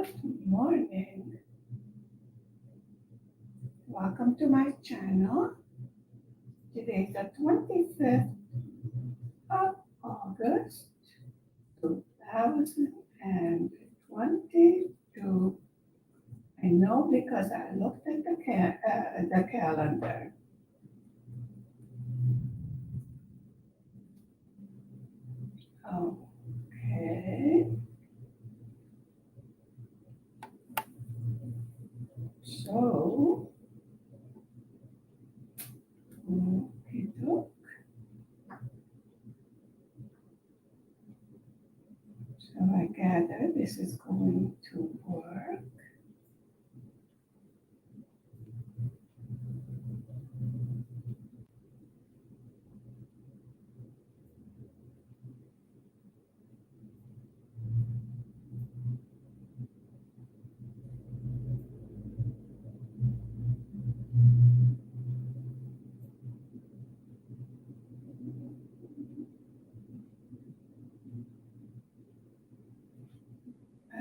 Good morning. Welcome to my channel. Today is the 25th of August, 2022. I know because I looked at the calendar. Okay. So, okey-doke. So I gather this is going to work.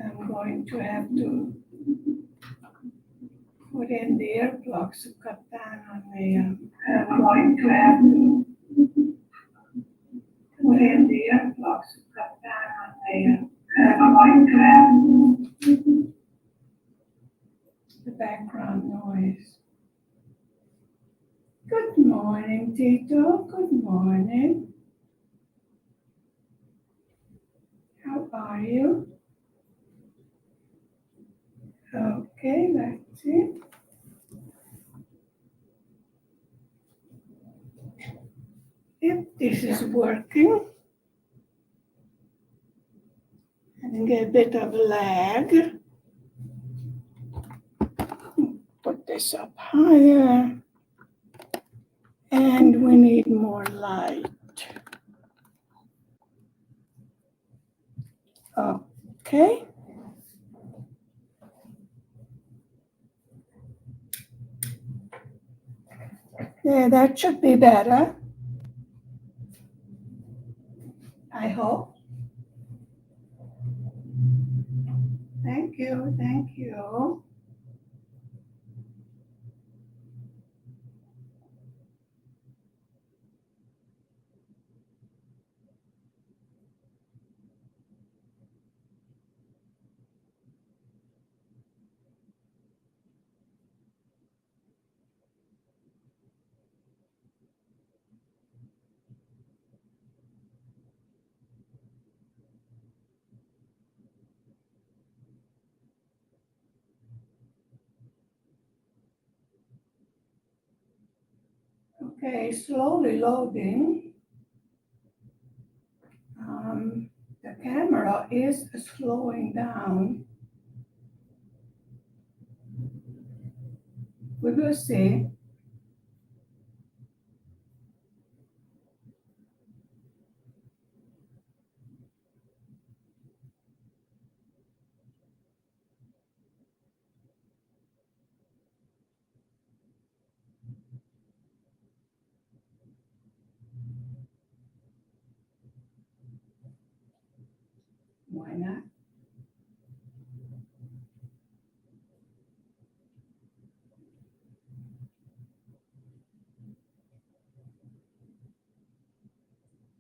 I'm going to have to put in the earplugs to cut down on the. I'm going to have to put in the earplugs to cut down on the. I'm going to have the background noise. Good morning, Tito. Good morning. How are you? Okay, let's see. If this is working, having a bit of lag. Put this up higher. And we need more light. Okay. Yeah, that should be better. I hope. Thank you, thank you. Okay, slowly loading. The camera is slowing down. We will see. Why not?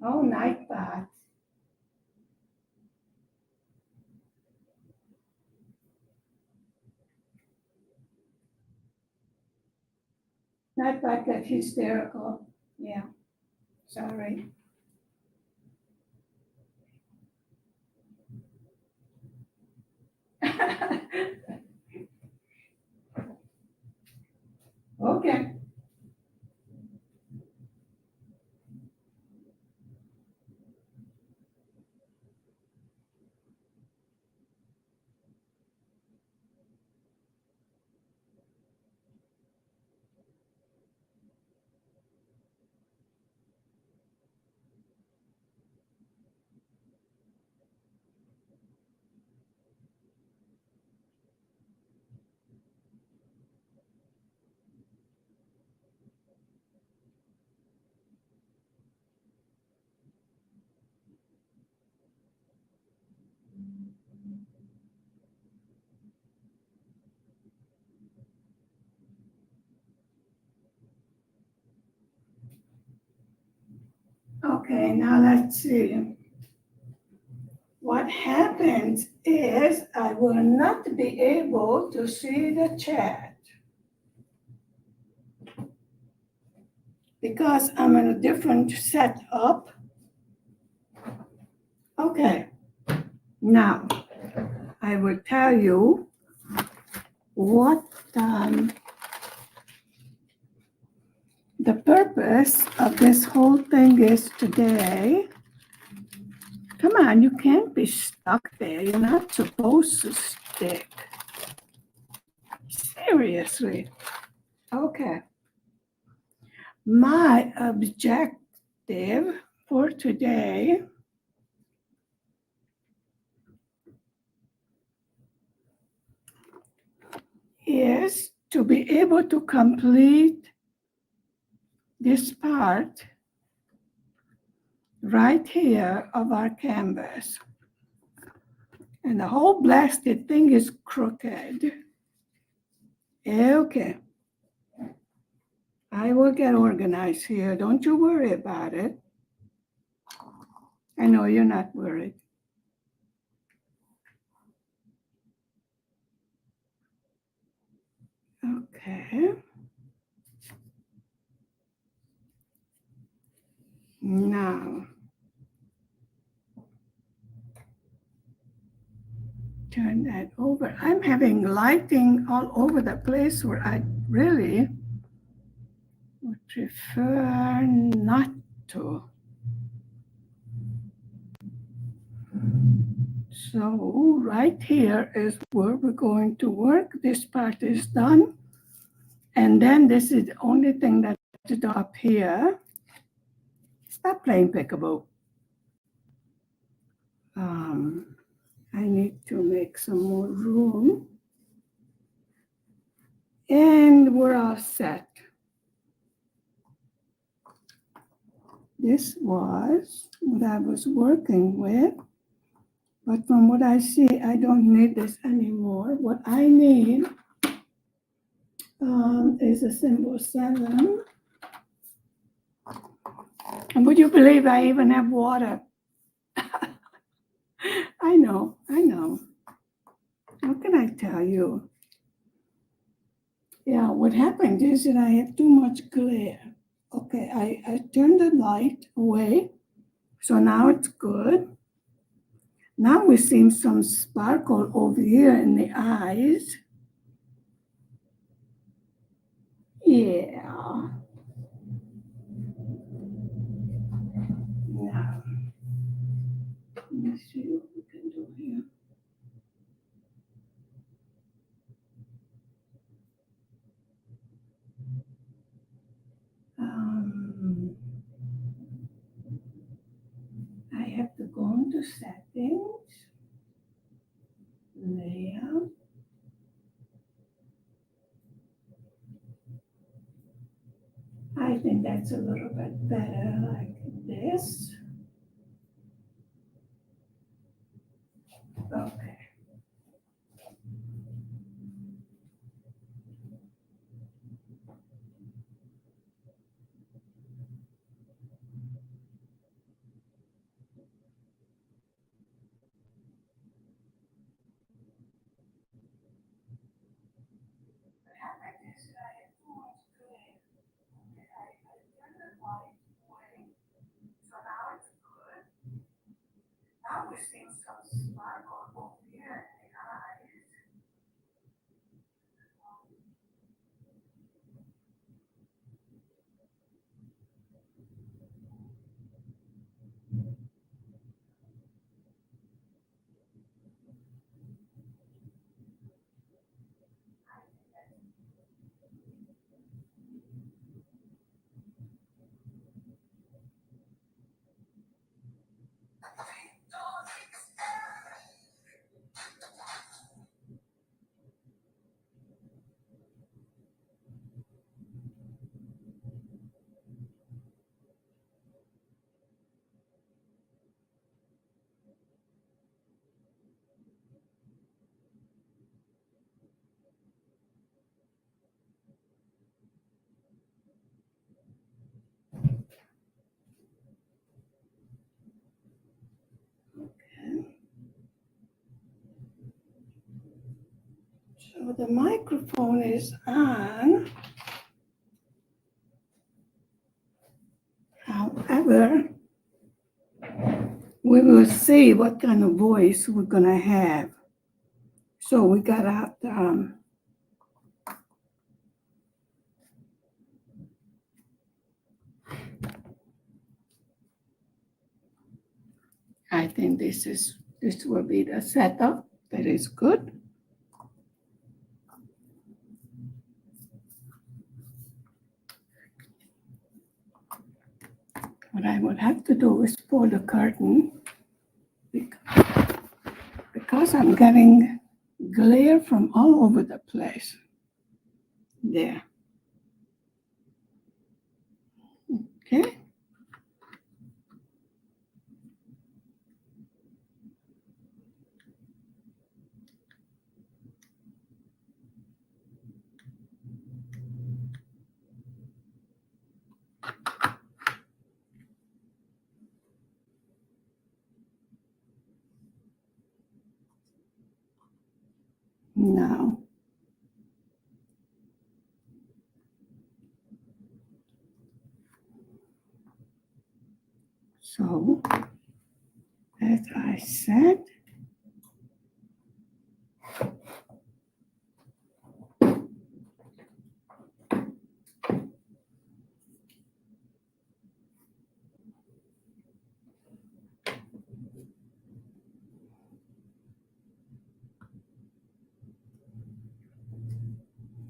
Oh, night bath. Night bath gets hysterical. Yeah, sorry. Okay. Okay, now let's see. What happens is I will not be able to see the chat because I'm in a different setup. Okay, now I will tell you what the purpose of this whole thing is today. Come on, you can't be stuck there. You're not supposed to stick. Seriously. Okay. My objective for today is to be able to complete this part right here of our canvas. And the whole blasted thing is crooked. Okay. I will get organized here. Don't you worry about it. I know you're not worried. Okay. Now, turn that over. I'm having lighting all over the place where I really would prefer not to. So right here is where we're going to work. This part is done. And then this is the only thing that's up here. Stop playing peekaboo. I need to make some more room. And we're all set. This was what I was working with. But from what I see, I don't need this anymore. What I need is a symbol 7. And would you believe I even have water? I know. How can I tell you? Yeah, what happened is that I have too much glare. Okay, I turned the light away. So now it's good. Now we see some sparkle over here in the eyes. Yeah. Now, let me see what we can do here. I have to go into settings, layout. I think that's a little bit better like this. Okay. Now we're seeing some sparkle over So the microphone is on. However, we will see what kind of voice we're gonna have. So we got out, I think this will be the setup that is good. What I would have to do is pull the curtain because I'm getting glare from all over the place. There. Okay. Now, so as I said,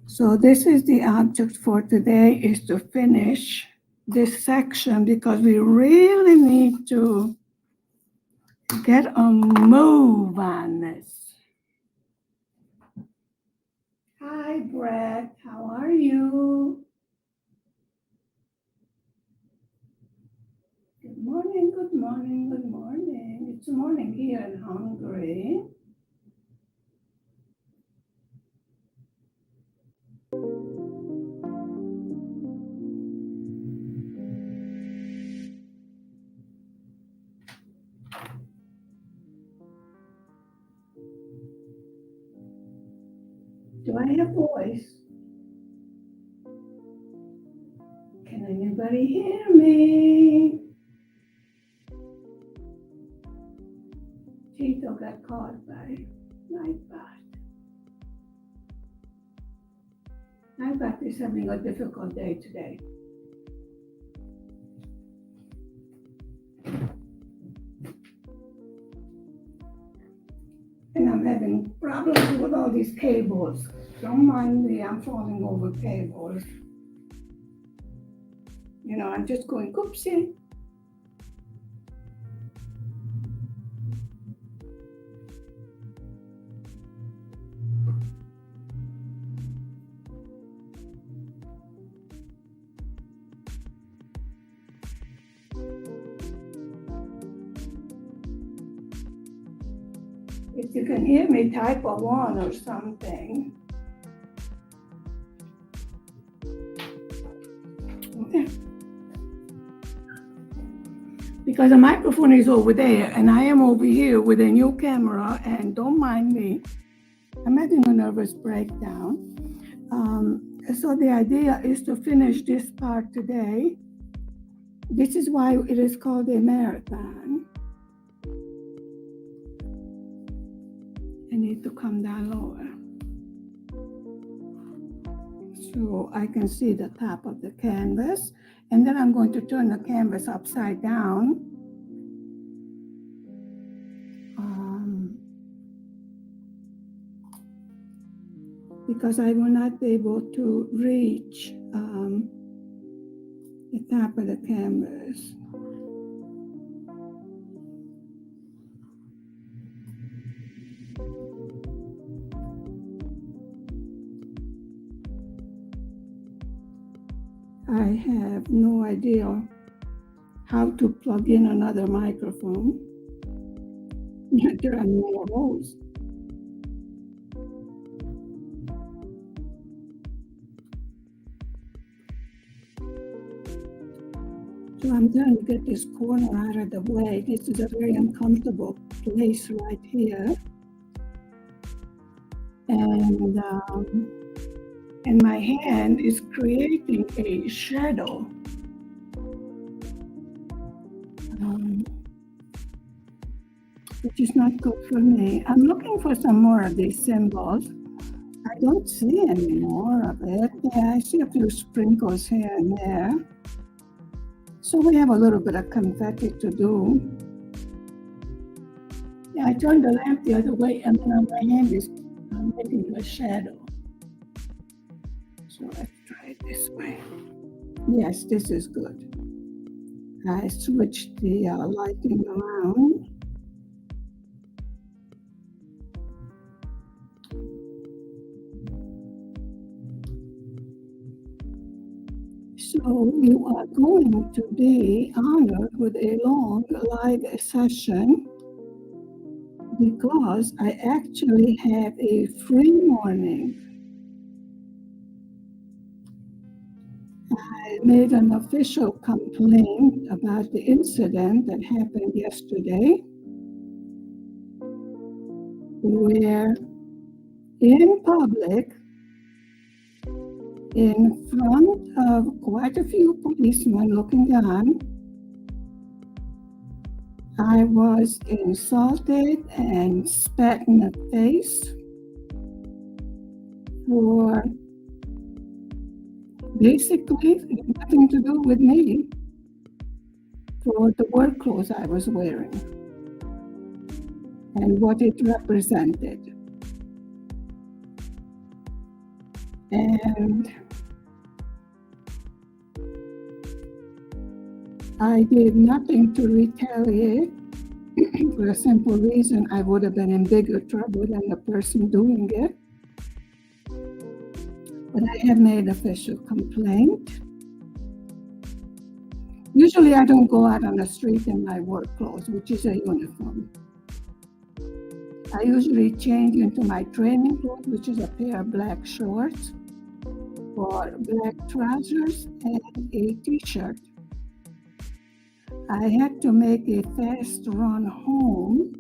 so this is the object for today, is to finish this section because we really need to get a move on this. Hi, Brett. How are you? Good morning, good morning, good morning. It's morning here in Hungary. Do I have voice? Can anybody hear me? Tito got caught by Nightbot. Nightbot is having a difficult day today. And I'm having problems with all these cables. Don't mind me, I'm falling over cables. You know, I'm just going, oopsie. If you can hear me, type a 1 or something. Okay. Because the microphone is over there and I am over here with a new camera, and don't mind me, I'm having a nervous breakdown. So the idea is to finish this part today. This is why it is called a marathon. I need to come down lower so I can see the top of the canvas. And then I'm going to turn the canvas upside down. Because I will not be able to reach the top of the canvas. I have no idea how to plug in another microphone. There are no holes. So I'm trying to get this corner out of the way. This is a very uncomfortable place right here. and my hand is creating a shadow. Which is not good for me. I'm looking for some more of these symbols. I don't see any more of it. Yeah, I see a few sprinkles here and there. So we have a little bit of confetti to do. Yeah, I turned the lamp the other way, and then my hand is making a shadow. So let's try it this way. Yes, this is good. I switched the lighting around. So you are going to be honored with a long live session because I actually have a free morning. I made an official complaint about the incident that happened yesterday, where in public, in front of quite a few policemen looking on, I was insulted and spat in the face for basically nothing to do with me, for the work clothes I was wearing and what it represented. And I did nothing to retaliate for a simple reason. I would have been in bigger trouble than the person doing it. But I have made official complaint. Usually I don't go out on the street in my work clothes, which is a uniform. I usually change into my training clothes, which is a pair of black shorts, or black trousers, and a t-shirt. I had to make a fast run home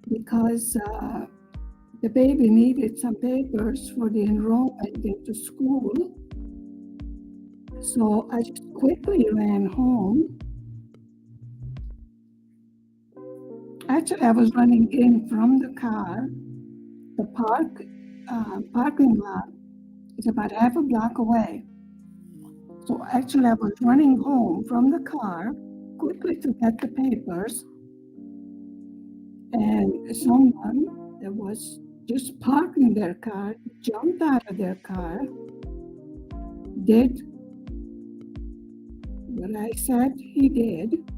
because the baby needed some papers for the enrollment into school. So I just quickly ran home. Actually, I was running in from the car. The parking lot is about half a block away. So actually, I was running home from the car quickly to get the papers. And someone that was just parking their car jumped out of their car, did what I said he did.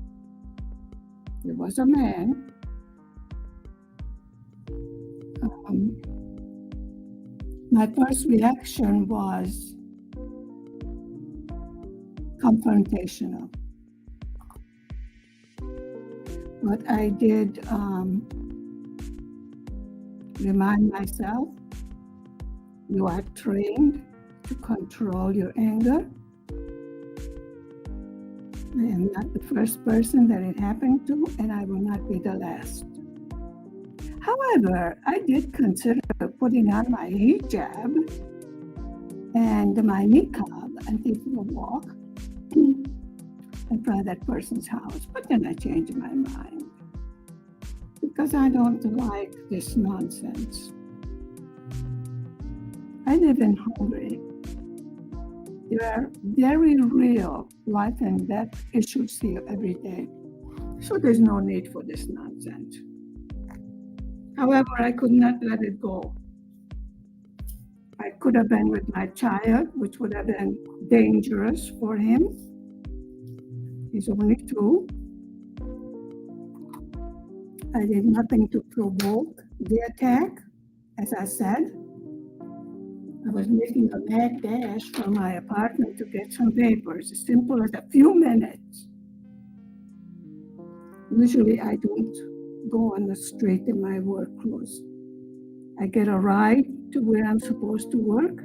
There was a man. My first reaction was confrontational. But I did remind myself, you are trained to control your anger. I am not the first person that it happened to, and I will not be the last. However, I did consider putting on my hijab and my niqab and taking a walk in front of that person's house. But then I changed my mind because I don't like this nonsense. I live in Hungary. There are very real life and death issues here every day. So there's no need for this nonsense. However, I could not let it go. I could have been with my child, which would have been dangerous for him. He's only 2. I did nothing to provoke the attack. As I said, I was making a mad dash from my apartment to get some papers, as simple as a few minutes. Usually I don't go on the street in my work clothes. I get a ride to where I'm supposed to work,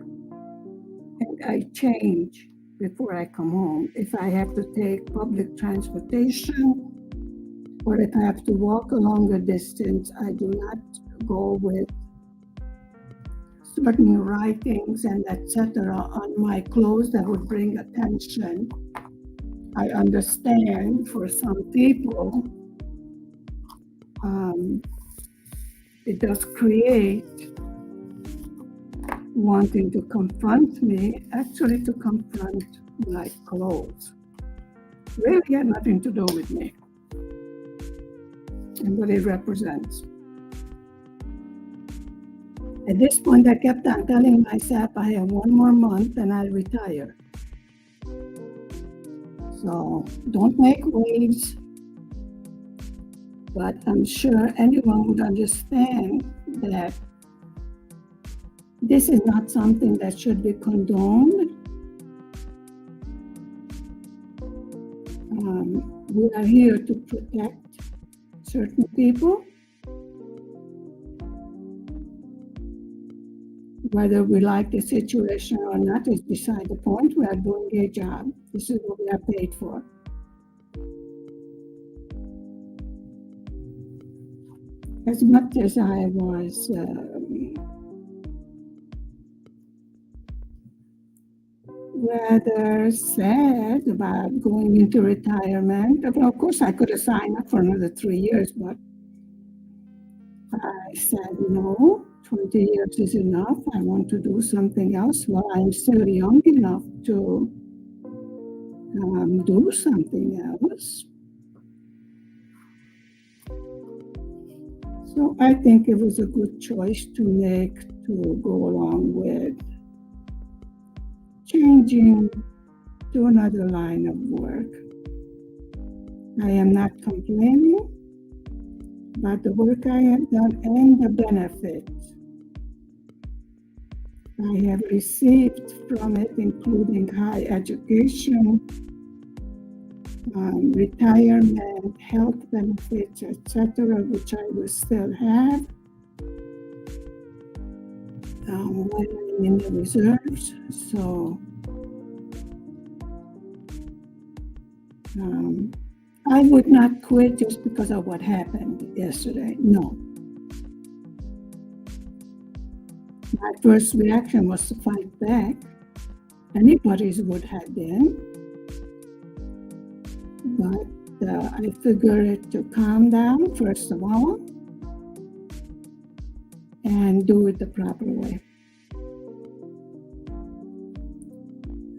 and I change before I come home. If I have to take public transportation, or if I have to walk a longer distance, I do not go with certain writings and etc. on my clothes that would bring attention. I understand for some people, it does create wanting to confront me, actually to confront my clothes. Really had nothing to do with me and what it represents. At this point, I kept on telling myself I have one more month and I'll retire. So don't make waves, but I'm sure anyone would understand that this is not something that should be condoned. We are here to protect certain people. Whether we like the situation or not is beside the point. We are doing a job. This is what we are paid for. As much as I was rather sad about going into retirement, of course I could have signed up for another 3 years, but I said no. 20 years is enough. I want to do something else. Well, I'm still young enough to do something else. So I think it was a good choice to make to go along with changing to another line of work. I am not complaining about the work I have done and the benefits I have received from it, including high education, retirement, health benefits, etc., which I will still have when I'm in the reserves. So I would not quit just because of what happened yesterday. No. My first reaction was to fight back. Anybody's would have been. But I figured to calm down, first of all, and do it the proper way.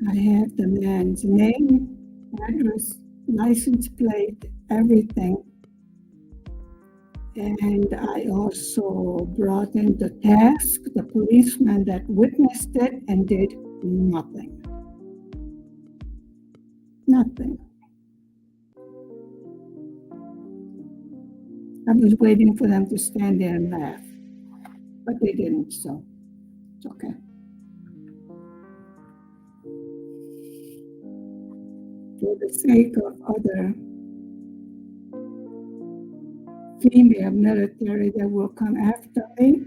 I have the man's name, address, license plate, everything. And I also brought in the task, the policeman that witnessed it and did nothing. Nothing. I was waiting for them to stand there and laugh, but they didn't, so it's okay. For the sake of other female military that will come after me,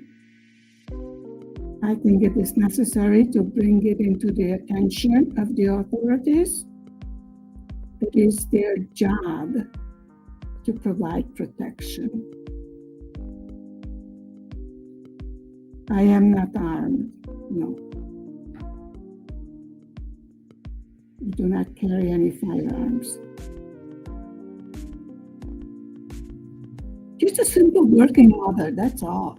I think it is necessary to bring it into the attention of the authorities. It is their job to provide protection. I am not armed, no. I do not carry any firearms. Just a simple working mother, that's all.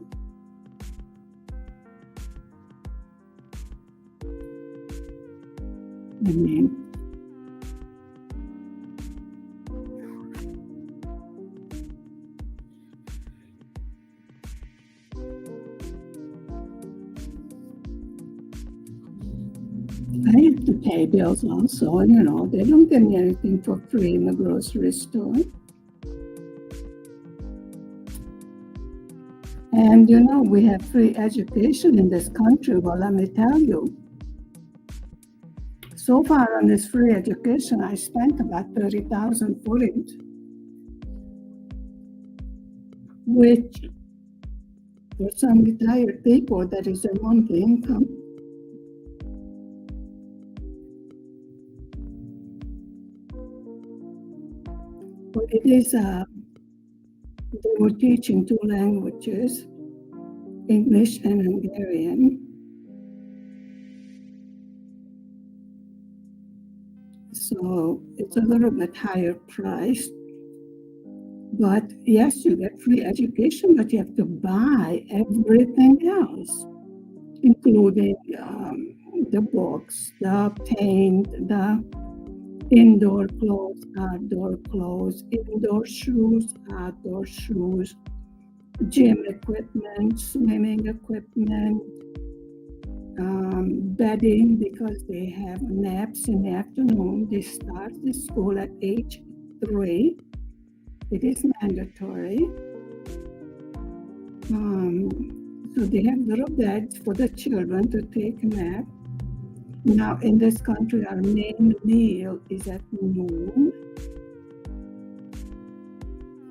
I mean, I have to pay bills also, and they don't give me anything for free in the grocery store. And we have free education in this country. Well, let me tell you, so far on this free education, I spent about $30,000 for it, which for some retired people, that is their monthly income. But it is They were teaching 2 languages, English and Hungarian. So it's a little bit higher priced. But yes, you get free education, but you have to buy everything else, including the books, the paint, the indoor clothes, outdoor clothes, indoor shoes, outdoor shoes, gym equipment, swimming equipment, bedding, because they have naps in the afternoon. They start the school at age 3. It is mandatory. So they have little beds for the children to take a nap. Now, in this country, our main meal is at noon.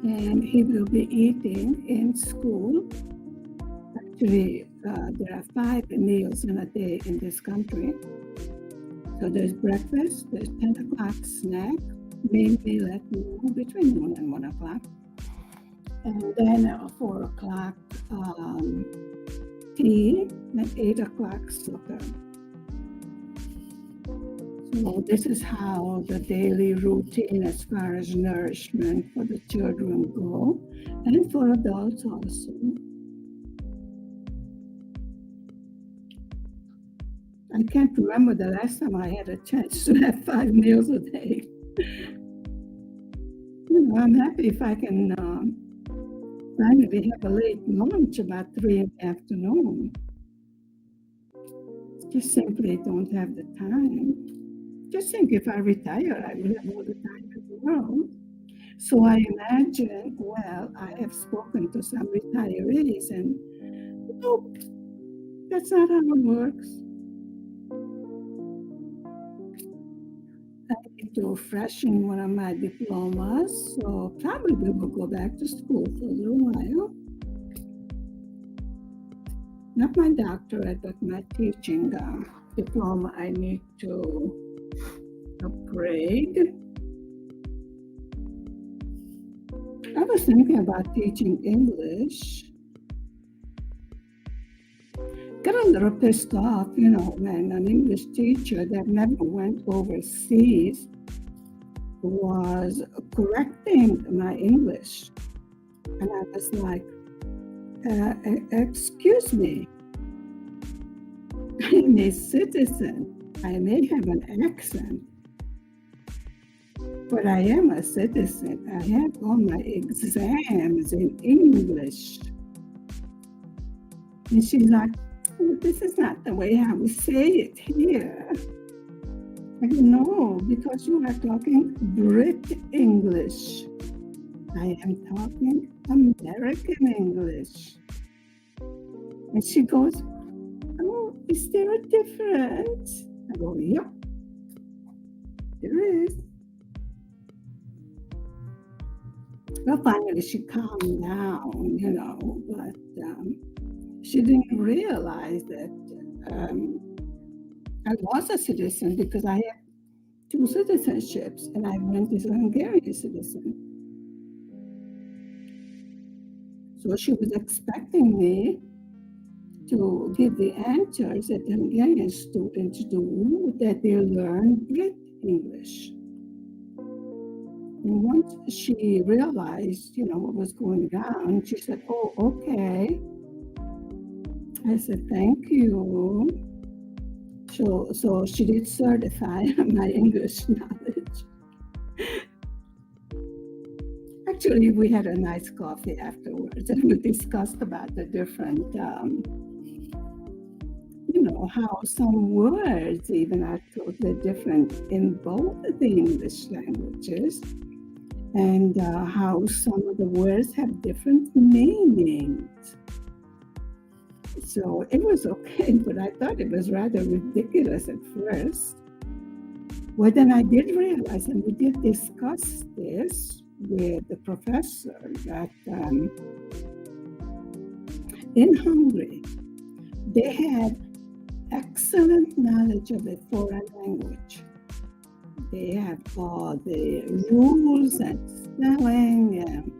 And he will be eating in school. Actually, there are 5 meals in a day in this country. So there's breakfast, there's 10 o'clock snack, main meal at noon, between noon and 1 o'clock. And then at 4 o'clock, tea, and 8 o'clock supper. So this is how the daily routine as far as nourishment for the children go, and for adults also. I can't remember the last time I had a chance to have 5 meals a day. I'm happy if I can finally have a late lunch about 3 in the afternoon. Just simply don't have the time. Just think, if I retire, I will have all the time in the world. So I imagine, well, I have spoken to some retirees, and nope, that's not how it works. I need to freshen one of my diplomas, so probably will go back to school for a little while. Not my doctorate, but my teaching diploma I need to upgrade. I was thinking about teaching English. Got a little pissed off, when an English teacher that never went overseas was correcting my English. And I was like, excuse me, I'm a citizen. I may have an accent, but I am a citizen. I have all my exams in English. And she's like, oh, this is not the way how we say it here. I go, no, because you are talking Brit English. I am talking American English. And she goes, oh, is there a difference? I go, yep, there is. Well, finally she calmed down, but she didn't realize that I was a citizen, because I had 2 citizenships, and I went as a Hungarian citizen. So she was expecting me to give the answers that the Hungarian students do, that they learn Brit English. And once she realized, what was going on, she said, oh, okay. I said, thank you. So she did certify my English knowledge. Actually, we had a nice coffee afterwards, and we discussed about the different, how some words even are totally different in both the English languages, and how some of the words have different meanings. So it was okay, but I thought it was rather ridiculous at first. Well, then I did realize, and we did discuss this with the professor, that in Hungary, they had excellent knowledge of a foreign language. They have all the rules and spelling and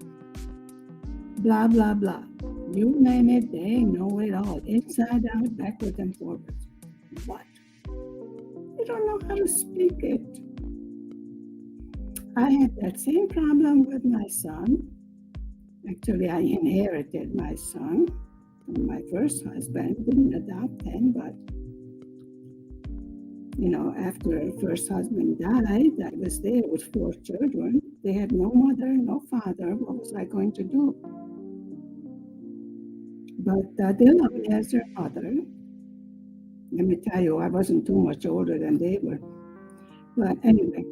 blah, blah, blah. You name it, they know it all. Inside out, backwards and forwards. What? You don't know how to speak it. I had that same problem with my son. Actually, I inherited my son from my first husband. Didn't adopt him, but after first husband died, I was there with 4 children. They had no mother, no father. What was I going to do? But they loved me as their mother. Let me tell you, I wasn't too much older than they were. But anyway,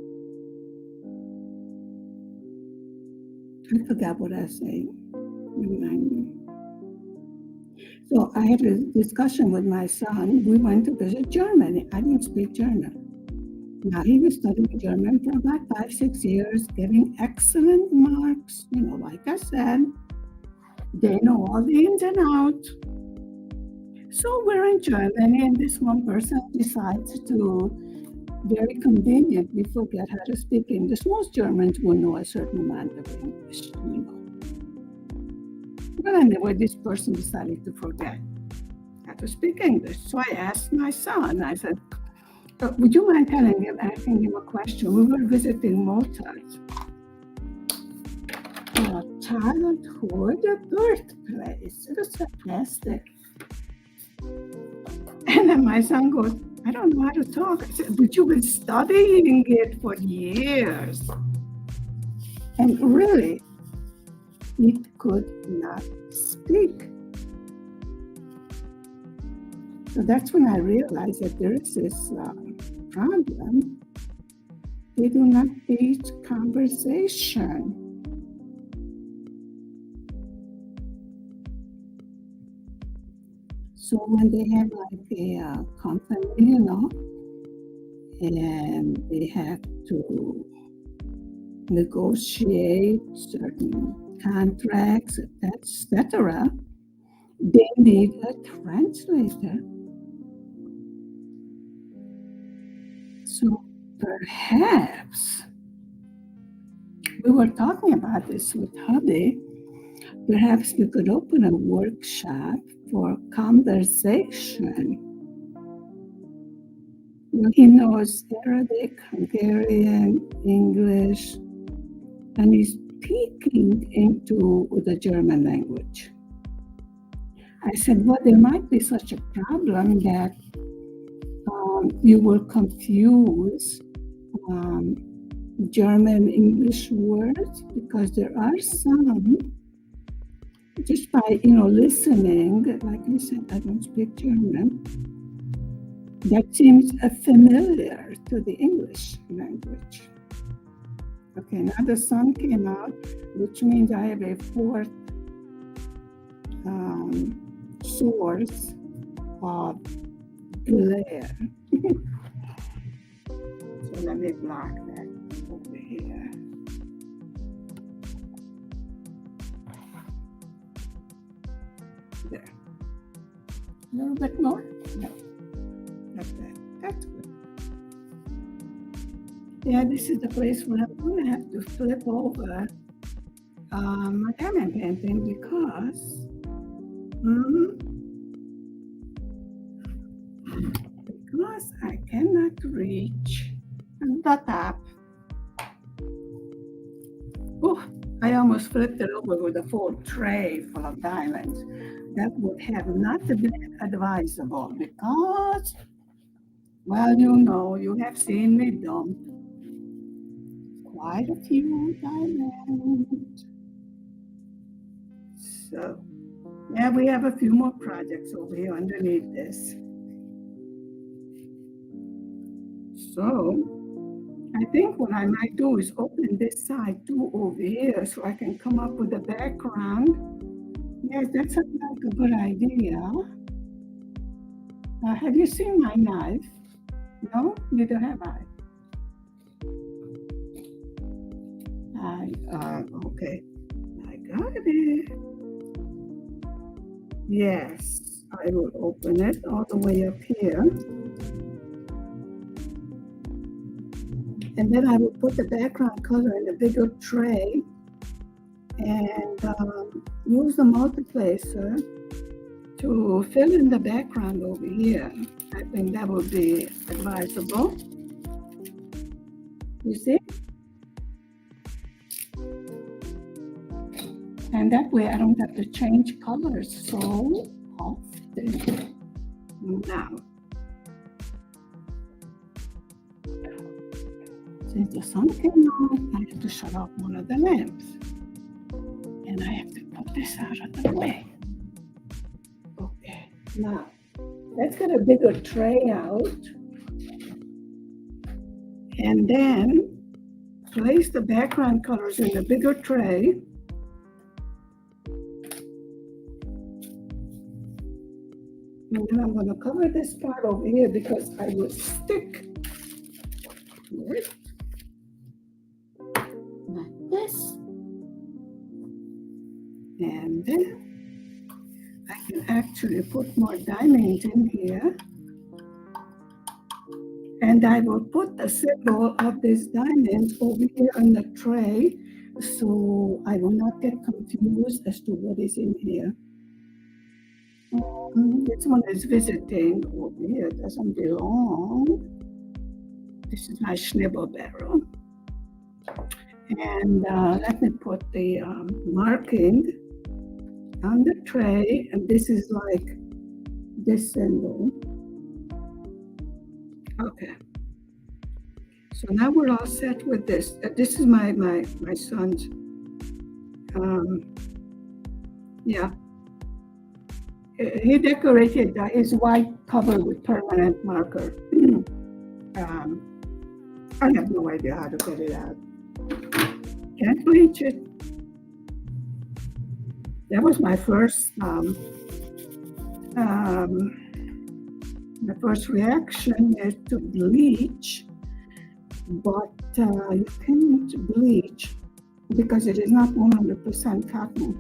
I forgot what I was saying. Remind me. So I had a discussion with my son. We went to visit Germany. I didn't speak German. Now he was studying German for about 5-6 years, getting excellent marks. Like I said, they know all the ins and outs. So we're in Germany, and this one person decides to very conveniently forget how to speak English. Most Germans will know a certain amount of English, But anyway, this person decided to forget how to speak English. So I asked my son, I said, would you mind asking him a question? We were visiting Mozart. Childhood, birthplace. It was fantastic. And then my son goes, I don't know how to talk. I said, but you've been studying it for years. And really, it could not speak. So that's when I realized that there is this problem. They do not teach conversation. So when they have like a company, and they have to negotiate certain contracts, etc., they need a translator. So perhaps, we were talking about this with hubby, perhaps we could open a workshop for conversation. He knows Arabic, Hungarian, English, and he's peeking into the German language. I said, well, there might be such a problem that you will confuse German English words, because there are some, just by listening, like I said, I don't speak German, that seems familiar to the English language. Okay, now the sun came out, which means I have a 4th source of glare. So let me block that over here. There. A little bit more? No. That's good. Yeah, this is the place where I'm going to have to flip over my diamond painting because I cannot reach the top. Oh, I almost flipped it over with a full tray full of diamonds. That would have not been advisable because, well, you have seen me dump quite a few diamonds. So, yeah, we have a few more projects over here underneath this. So, I think what I might do is open this side too over here so I can come up with a background. Yes, that sounds like a good idea. Have you seen my knife? No, neither have I. Okay, I got it. Yes, I will open it all the way up here. And then I will put the background color in a bigger tray and use the multiplacer to fill in the background over here. I think that would be advisable. You see? And that way I don't have to change colors so often. Now, since the sun came out, I have to shut off one of the lamps. And I have to put this out of the way. Okay, now let's get a bigger tray out. And then place the background colors in the bigger tray. And then I'm going to cover this part over here because I will stick to it like this. And then I can actually put more diamonds in here. And I will put the symbol of this diamond over here on the tray so I will not get confused as to what is in here. This one is visiting over here, it doesn't belong. This is my schnibble barrel. And let me put the marking on the tray, and this is like this symbol. Okay. So now we're all set with this. This is my son's, yeah. He decorated his white cover with permanent marker. I have no idea how to get it out. Can't reach it. That was my first reaction is to bleach, but you can't bleach because it is not 100% cotton.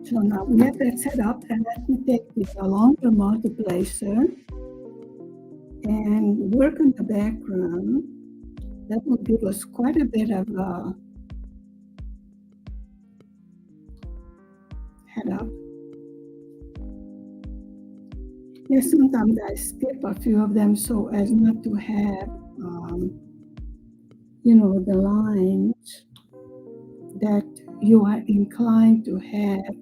So now we have that set up, and let me take the longer multiplacer and work on the background. That will give us quite a bit of head up. Yes, sometimes I skip a few of them so as not to have, the lines that you are inclined to have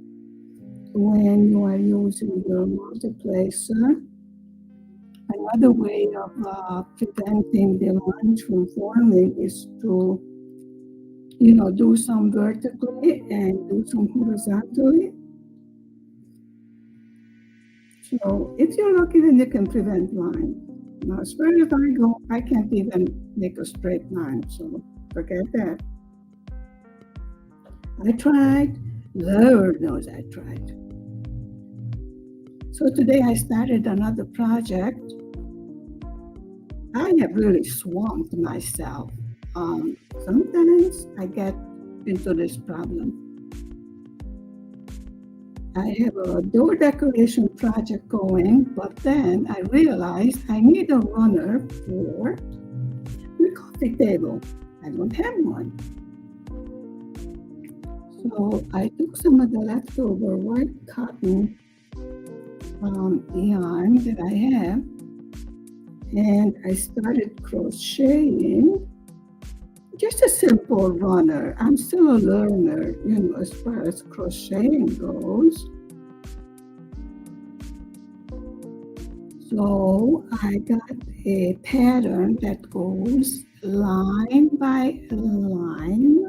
when you are using your multiplacer. Another way of preventing the lines from forming is to, do some vertically and do some horizontally. So if you're lucky, then you can prevent lines. Now, as far as I go, I can't even make a straight line, so forget that. I tried, Lord knows I tried. So today I started another project. I have really swamped myself. Sometimes I get into this problem. I have a door decoration project going, but then I realized I need a runner for the coffee table. I don't have one. So I took some of the leftover white cotton yarn that I have, and I started crocheting just a simple runner. I'm still a learner, as far as crocheting goes. So I got a pattern that goes line by line.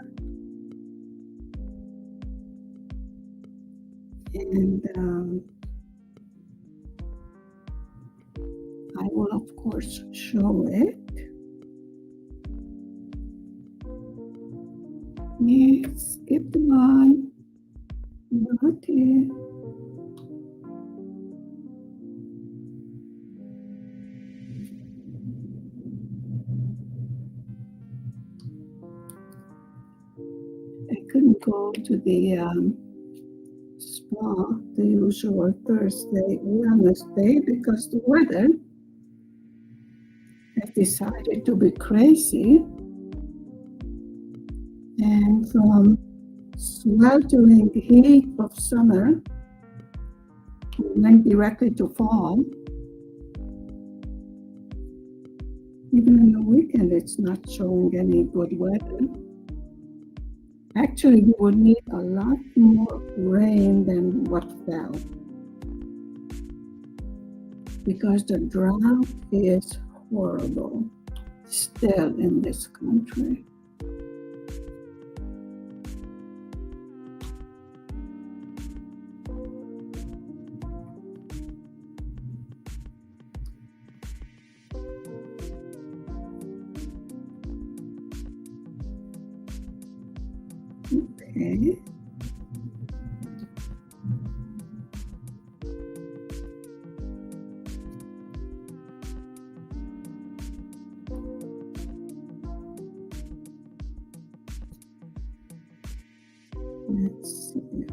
And I will, of course, show it. Let's skip the one. Not here. I couldn't go to the spa, the usual Thursday wellness day, because the weather has decided to be crazy. going from sweltering heat of summer, we went directly to fall. Even in the weekend, it's not showing any good weather. Actually, we would need a lot more rain than what fell, because the drought is horrible still in this country. Okay. Let's see.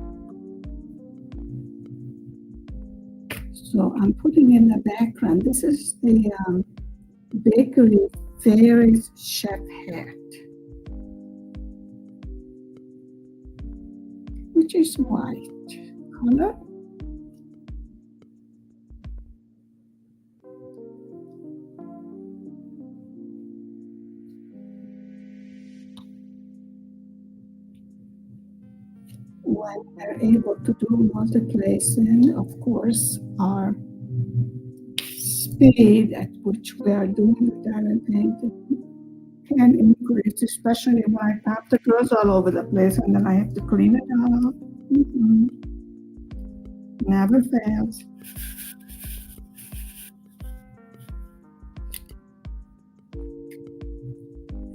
So I'm putting in the background. This is the bakery fairies chef hat, which is white color. When we're able to do multiplacing, of course, our speed at which we are doing the diamond painting can increase, especially when I tap the girls all over the place and then I have to clean it up. Never fails.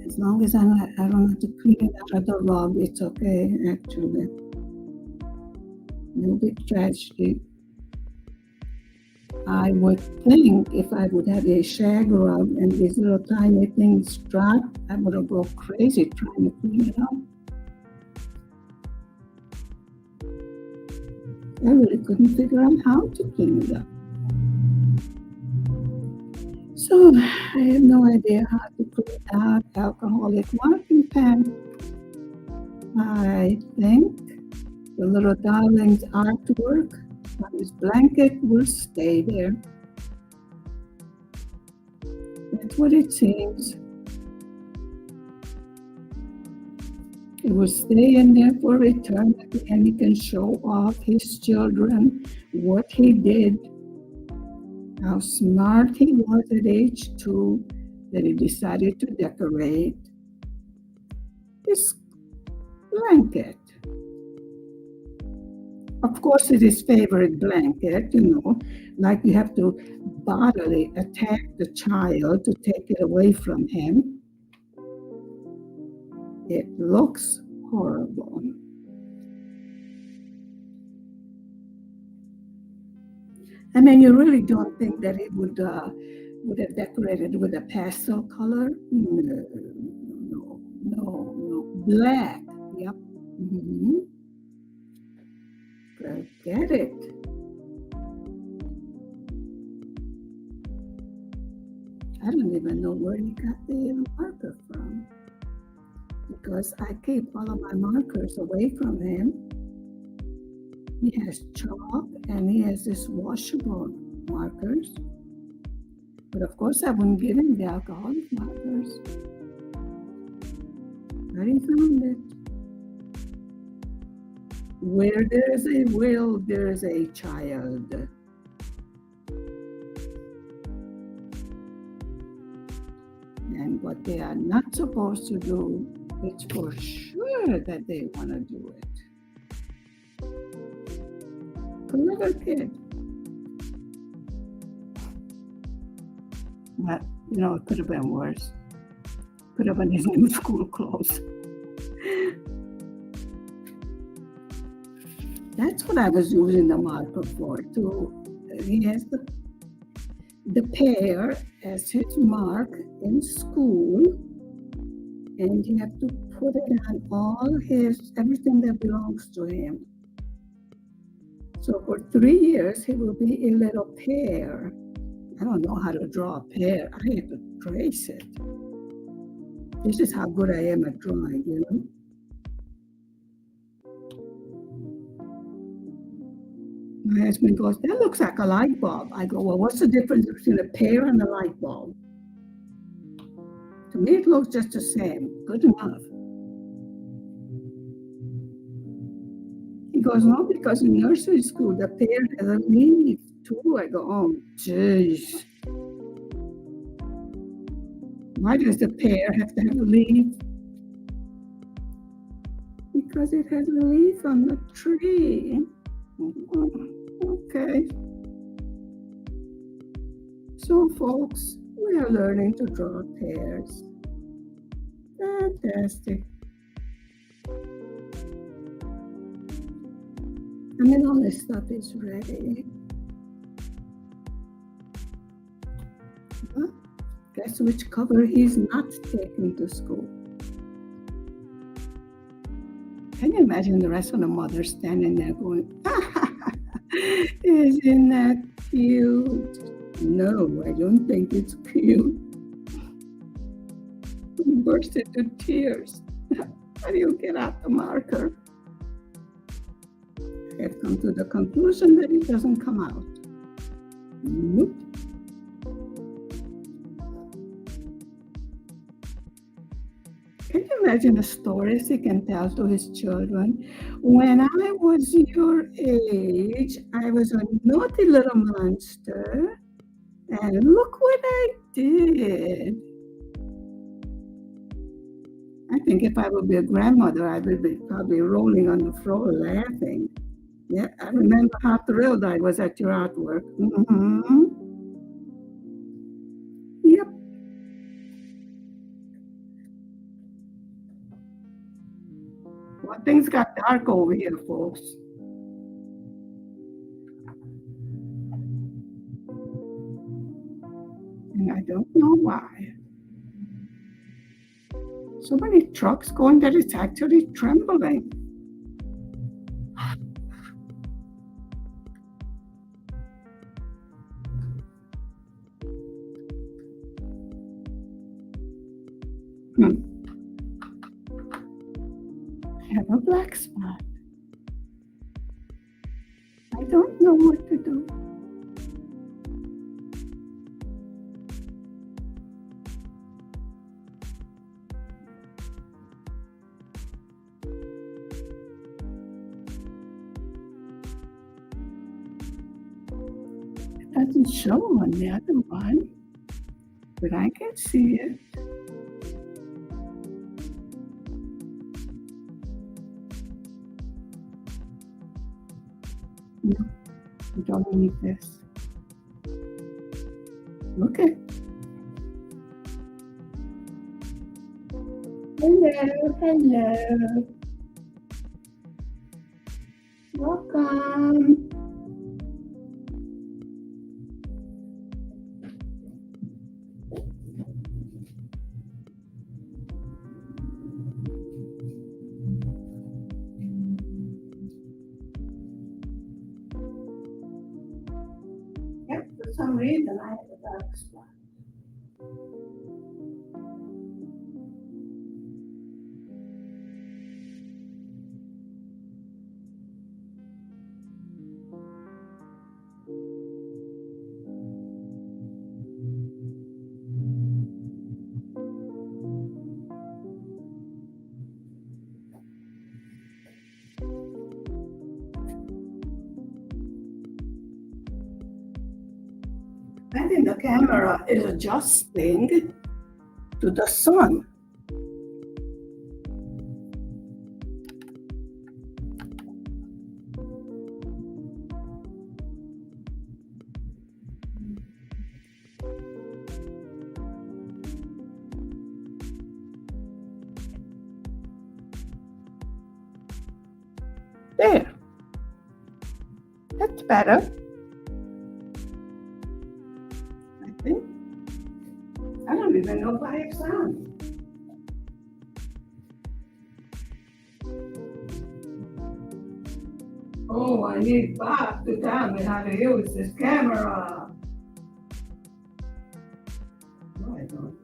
As long as I don't have to clean it out of the rug, it's okay, actually. No big tragedy. I would think if I would have a shag rug and these little tiny things drop, I would have go crazy trying to clean it up. I really couldn't figure out how to clean it up. So I have no idea how to clean out alcoholic marking pen. I think the little darling's artwork on his blanket will stay there. That's what it seems. It will stay in there for eternity, and he can show off his children what he did, how smart he was at age 2, that he decided to decorate his blanket. Of course, it's his favorite blanket, like you have to bodily attack the child to take it away from him. It looks horrible. I mean, you really don't think that it would have decorated with a pastel color? No. Black. Yep. Forget it. I don't even know where he got the marker from, because I keep all of my markers away from him. He has chalk and he has this washable markers. But of course, I wouldn't give him the alcoholic markers. But he found it. Where there is a will, there is a child. And what they are not supposed to do, it's for sure that they want to do it. Clever kid. But, it could have been worse. Could have been his new school clothes. That's what I was using the marker for, too. He has the pear as his mark in school, and you have to put it on everything that belongs to him. So for 3 years, he will be a little pear. I don't know how to draw a pear. I have to trace it. This is how good I am at drawing, My husband goes, that looks like a light bulb. I go, well, what's the difference between a pear and a light bulb? To me, it looks just the same. Good enough. He goes, no, because in nursery school, the pear has a leaf too. I go, oh, jeez. Why does the pear have to have a leaf? Because it has a leaf on the tree. Okay. So, folks, we are learning to draw pears. Fantastic. I mean, all this stuff is ready. Huh? Guess which cover he's not taking to school? Can you imagine the rest of the mothers standing there going, isn't that cute? No, I don't think it's cute. He burst into tears. How do you get out the marker? I have come to the conclusion that it doesn't come out. Nope. Can you imagine the stories he can tell to his children? When I was your age, I was a naughty little monster, and look what I did. I think if I would be a grandmother, I would be probably rolling on the floor laughing. Yeah, I remember how thrilled I was at your artwork. Mm-hmm. Yep. Well, things got dark over here, folks. And I don't know why. So many trucks going that it's actually trembling. I have a black spot. I don't know what to do. It doesn't show on the other one, but I can see it. No, we don't need this. Okay. Hello. Welcome. Yep, for some reason I have a dark spot. I think the camera is adjusting to the sun. There. That's better. I think. I don't even know if I have sound. Oh, I need Bob to tell me how to use this camera. No, I don't.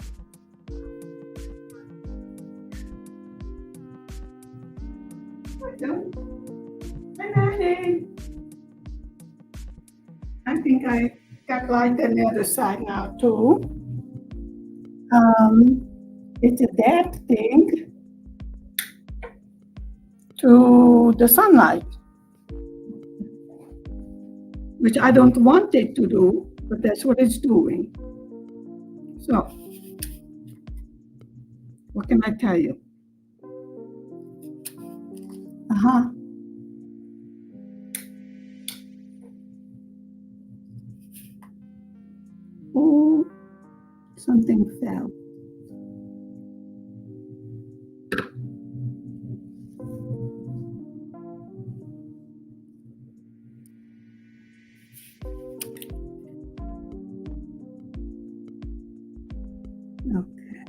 I don't. Hi, Maddie. think I got light on the other side now too. It's a dead thing to the sunlight, which I don't want it to do, but that's what it's doing. So, what can I tell you? Oh, something fell. Okay,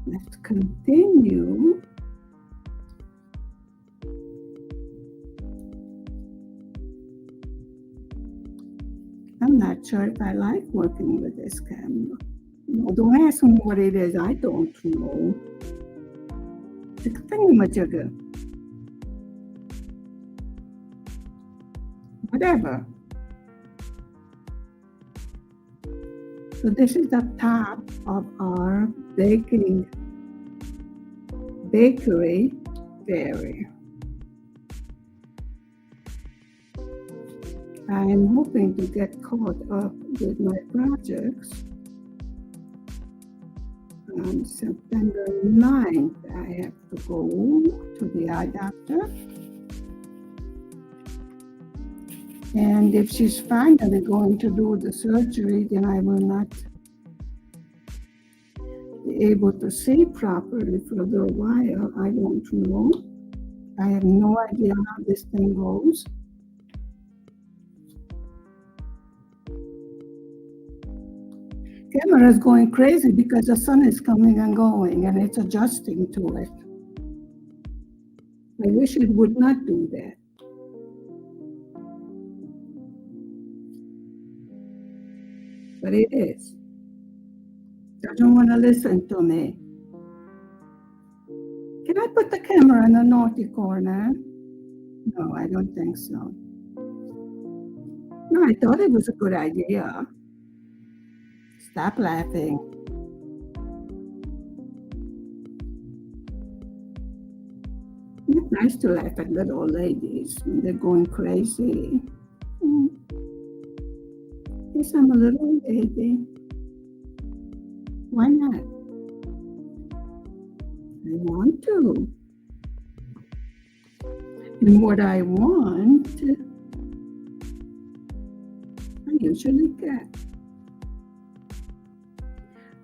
let's continue. I'm not sure if I like working with this camera. No, don't ask me what it is. I don't know. It's a thingamajigger. Whatever. So this is the top of our bakery area. I'm hoping to get caught up with my projects. On September 9th, I have to go to the eye doctor. And if she's finally going to do the surgery, then I will not be able to see properly for a little while. I don't know. I have no idea how this thing goes. Camera is going crazy because the sun is coming and going and it's adjusting to it. I wish it would not do that. But it is. Doesn't want to listen to me. Can I put the camera in the naughty corner? No, I don't think so. No, I thought it was a good idea. Stop laughing. It's nice to laugh at little old ladies when they're going crazy. Yes, I'm a little lady. Why not? I want to. And what I want, I usually get.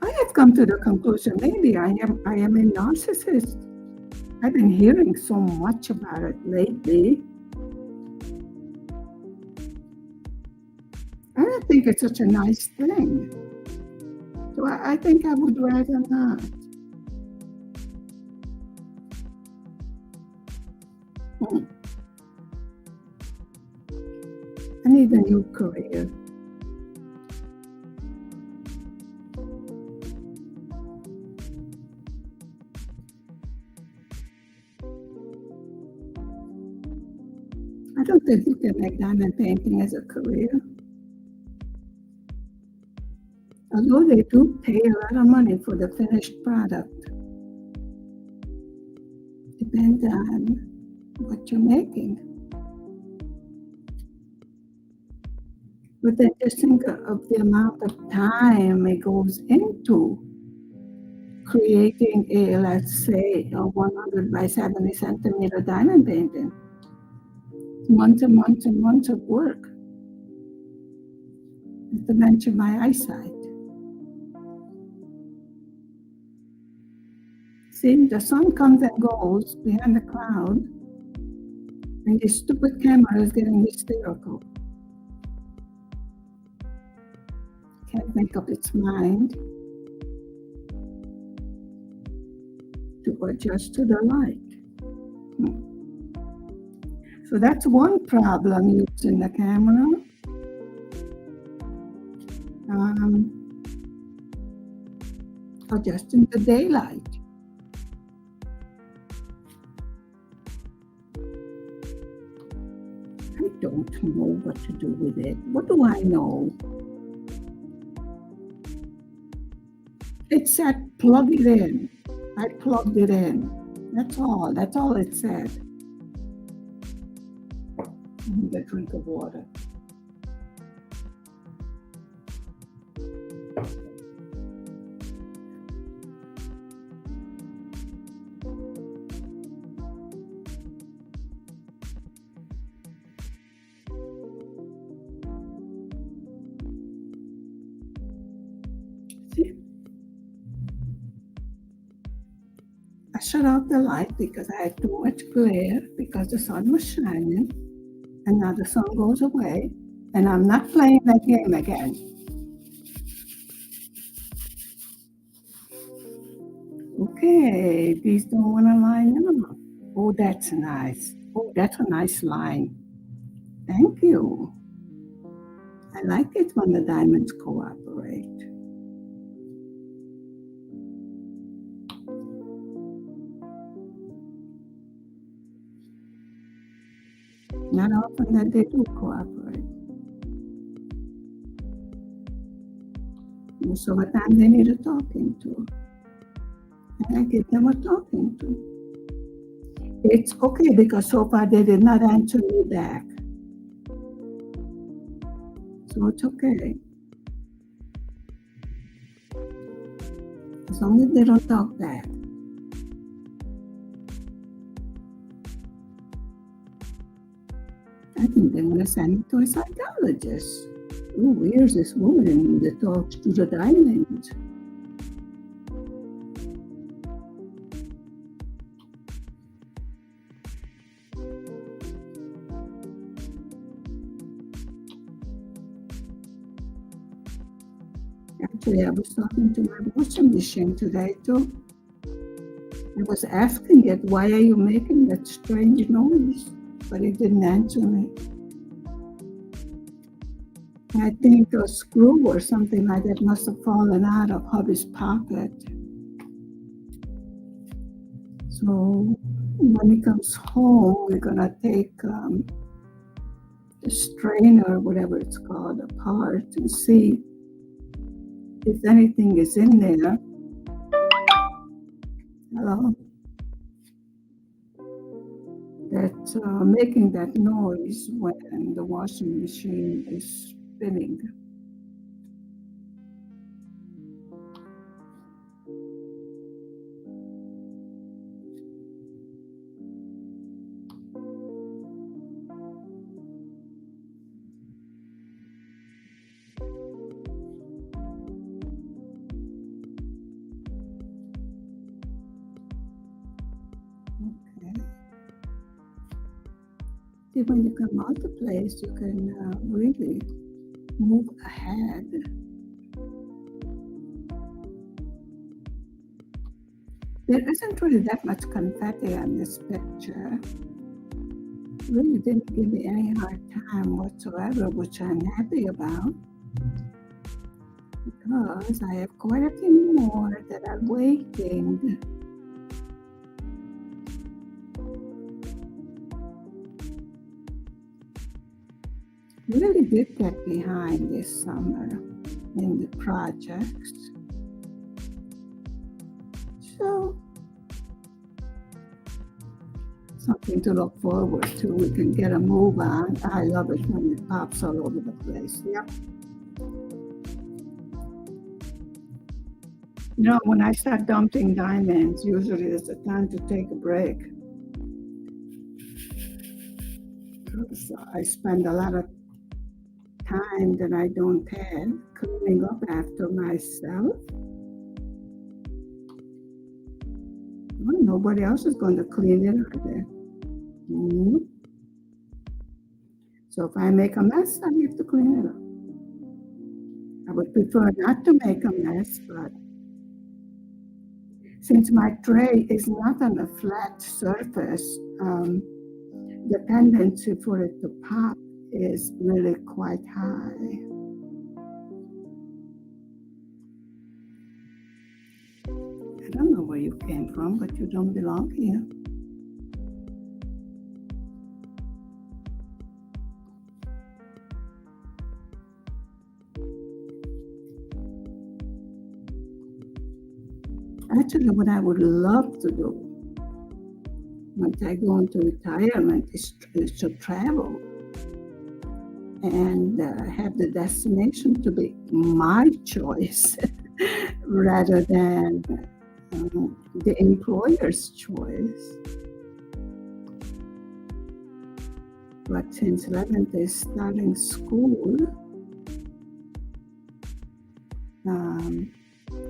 I have come to the conclusion maybe I am a narcissist. I've been hearing so much about it lately. I don't think it's such a nice thing. So I think I would rather not. I need a new career. I don't think you can make diamond painting as a career. Although they do pay a lot of money for the finished product. Depends on what you're making. But then just think of the amount of time it goes into creating a, let's say, a 100 by 70 centimeter diamond painting. Months and months and months of work. Not to mention my eyesight. See, the sun comes and goes behind the cloud, and this stupid camera is getting hysterical. Can't make up its mind to adjust to the light. So that's one problem using the camera. Adjusting the daylight. I don't know what to do with it. What do I know? It said plug it in. I plugged it in. That's all. That's all it said. I need a drink of water. See? I shut off the light because I had too much glare because the sun was shining, and now the sun goes away, and I'm not playing that game again. Okay, these don't want to line up. Oh, that's nice. Oh, that's a nice line. Thank you. I like it when the diamonds cooperate. Not often that they do cooperate. Most of the time they need a talking to. And I give them a talking to. It's okay because so far they did not answer me back. So it's okay. As long as they don't talk back. I think they're going to send me to a psychologist. Oh, here's this woman that talks to the diamonds. Actually, I was talking to my washing machine today too. I was asking it, why are you making that strange noise? But it didn't answer me. I think a screw or something like that must have fallen out of hubby's pocket. So when he comes home, we're gonna take the strainer, whatever it's called, apart and see if anything is in there. Hello? That's making that noise when the washing machine is spinning. See, when you come out the place, you can really move ahead. There isn't really that much confetti on this picture. It really didn't give me any hard time whatsoever, which I'm happy about, because I have quite a few more that are waiting. Really did get behind this summer in the projects. So, something to look forward to. We can get a move on. I love it when it pops all over the place. Yep. You know, when I start dumping diamonds, usually it's the time to take a break. Because I spend a lot of time that I don't have cleaning up after myself. Well, nobody else is going to clean it, are they? Mm-hmm. So if I make a mess, I have to clean it up. I would prefer not to make a mess, but since my tray is not on a flat surface, the tendency for it to pop is really quite high. I don't know where you came from, but you don't belong here. Actually, what I would love to do once I go into retirement is to travel and have the destination to be my choice rather than the employer's choice. But since 11th is starting school,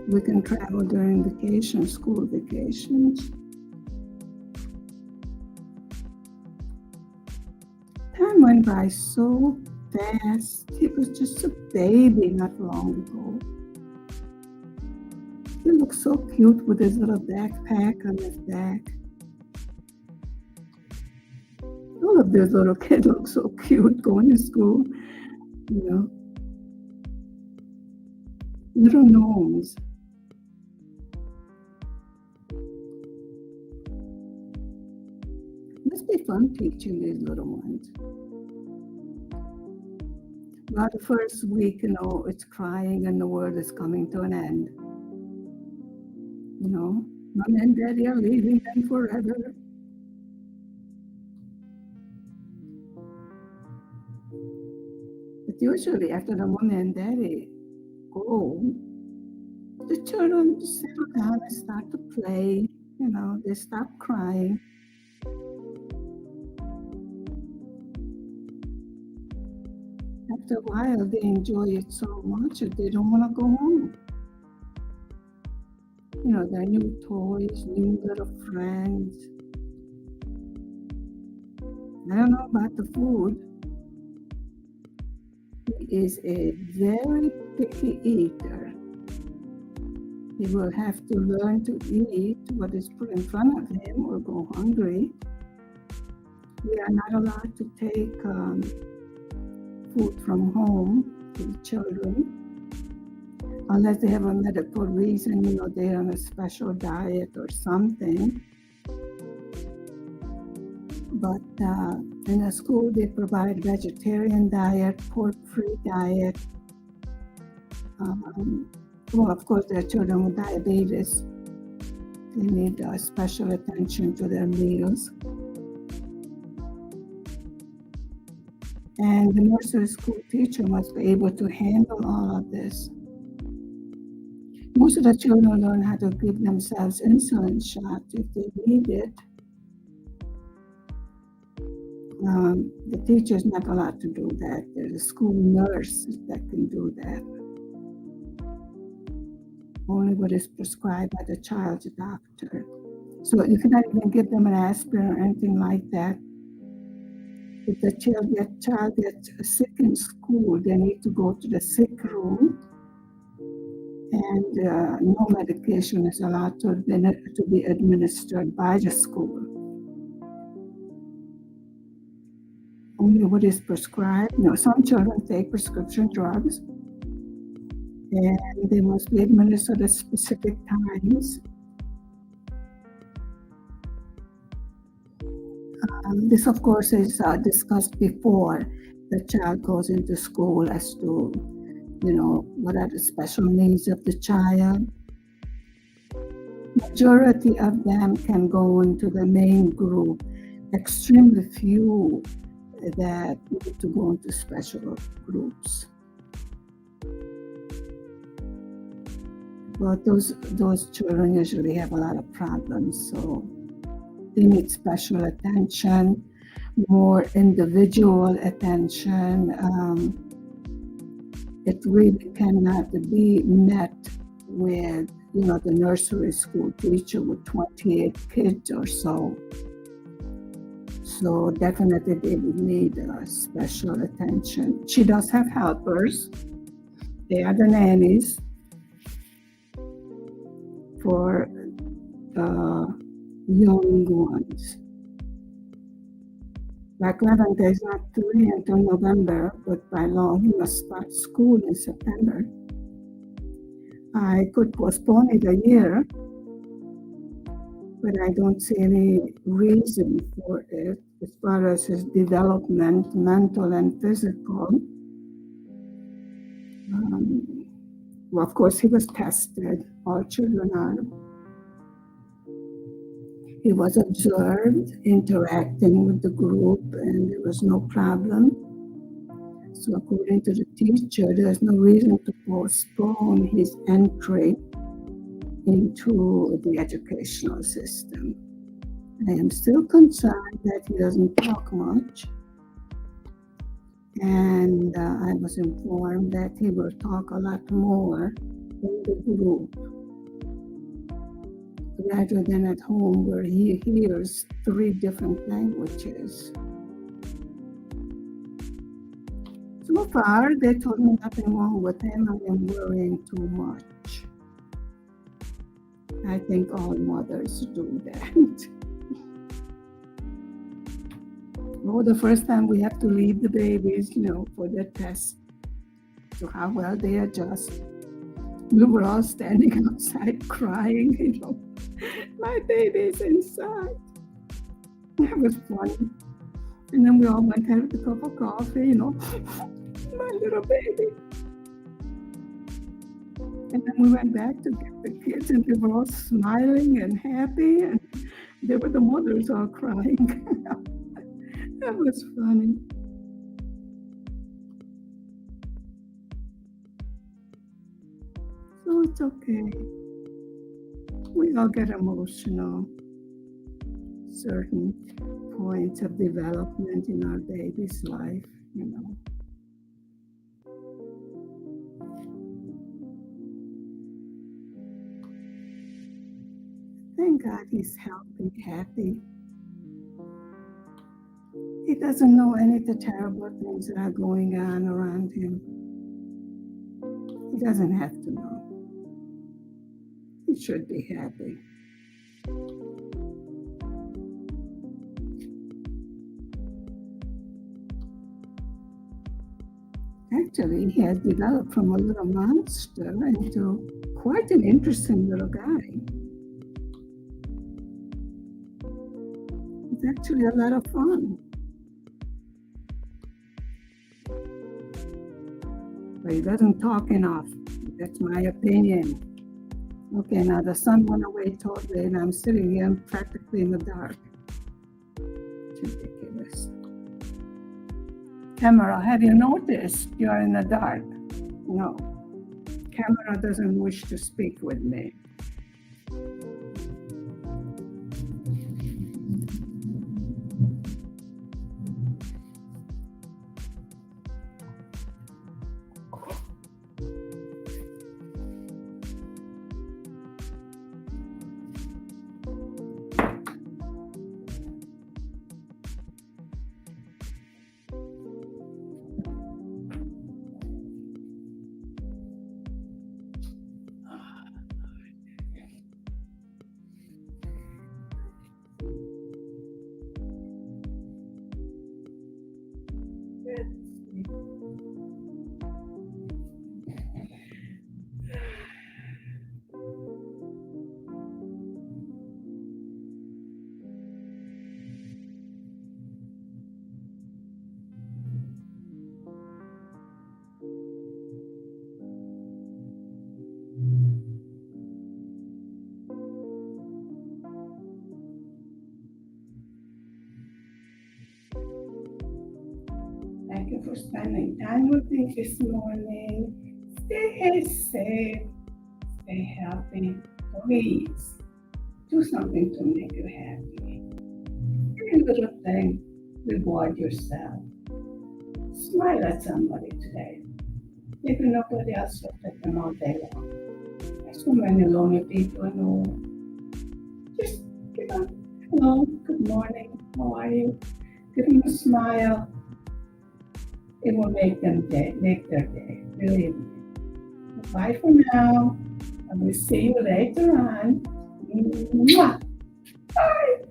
we can travel during vacation, school vacations. Time went by so fast. He was just a baby not long ago. He looked so cute with his little backpack on his back. All of these little kids look so cute going to school, you know. Little gnomes. It must be fun teaching these little ones. Well, the first week, it's crying and the world is coming to an end. Mom and Daddy are leaving them forever. But usually after the mom and daddy go, the children settle down and start to play. They stop crying. After a while, they enjoy it so much that they don't want to go home. Their new toys, new little friends. I don't know about the food. He is a very picky eater. He will have to learn to eat what is put in front of him or go hungry. We are not allowed to take food from home to the children unless they have a medical reason, they're on a special diet or something. But in a school, they provide vegetarian diet, pork-free diet. Of course, there are children with diabetes. They need special attention to their meals. And the nursery school teacher must be able to handle all of this. Most of the children learn how to give themselves insulin shots if they need it. The teacher is not allowed to do that. There's a school nurse that can do that. Only what is prescribed by the child's doctor. So you cannot even give them an aspirin or anything like that. If the child gets sick in school, they need to go to the sick room, and no medication is allowed to be administered by the school. Only what is prescribed. Some children take prescription drugs, and they must be administered at specific times. This, of course, is discussed before the child goes into school as to, what are the special needs of the child. Majority of them can go into the main group. Extremely few that need to go into special groups. But those children usually have a lot of problems, so they need special attention, more individual attention. It really cannot be met with, the nursery school teacher with 28 kids or so. So definitely they would need special attention. She does have helpers. They are the nannies for young ones. Like Lavender is not 3 until November, but by law he must start school in September. I could postpone it a year, but I don't see any reason for it as far as his development, mental and physical. Well, of course, he was tested. All children are. He was observed interacting with the group, and there was no problem. So according to the teacher, there's no reason to postpone his entry into the educational system. I am still concerned that he doesn't talk much. And I was informed that he will talk a lot more in the group rather than at home where he hears 3 different languages. So far, they told me nothing wrong with him. I am worrying too much. I think all mothers do that. Oh, the first time we have to leave the babies, for the test, to how well they adjust. We were all standing outside crying, my baby's inside. That was funny. And then we all went and had a cup of coffee, my little baby. And then we went back to get the kids, and they were all smiling and happy, and there were the mothers all crying. That was funny. So it's okay. We all get emotional. Certain points of development in our baby's life, Thank God he's healthy, happy. He doesn't know any of the terrible things that are going on around him. He doesn't have to know. He should be happy. Actually, he has developed from a little monster into quite an interesting little guy. It's actually a lot of fun. But he doesn't talk enough. That's my opinion. Okay, now the sun went away totally, and I'm sitting here practically in the dark. It's ridiculous. Camera, have you noticed you're in the dark? No. Camera doesn't wish to speak with me. Thank you for spending time with me this morning. Stay safe, stay healthy. Please do something to make you happy. Every little thing, reward yourself. Smile at somebody today. Even nobody else looks at them all day long. There's so many lonely people, Just give them hello, good morning, how are you? Give them a smile. It will make their day, believe me. Bye for now. I will see you later on. Mwah. Bye.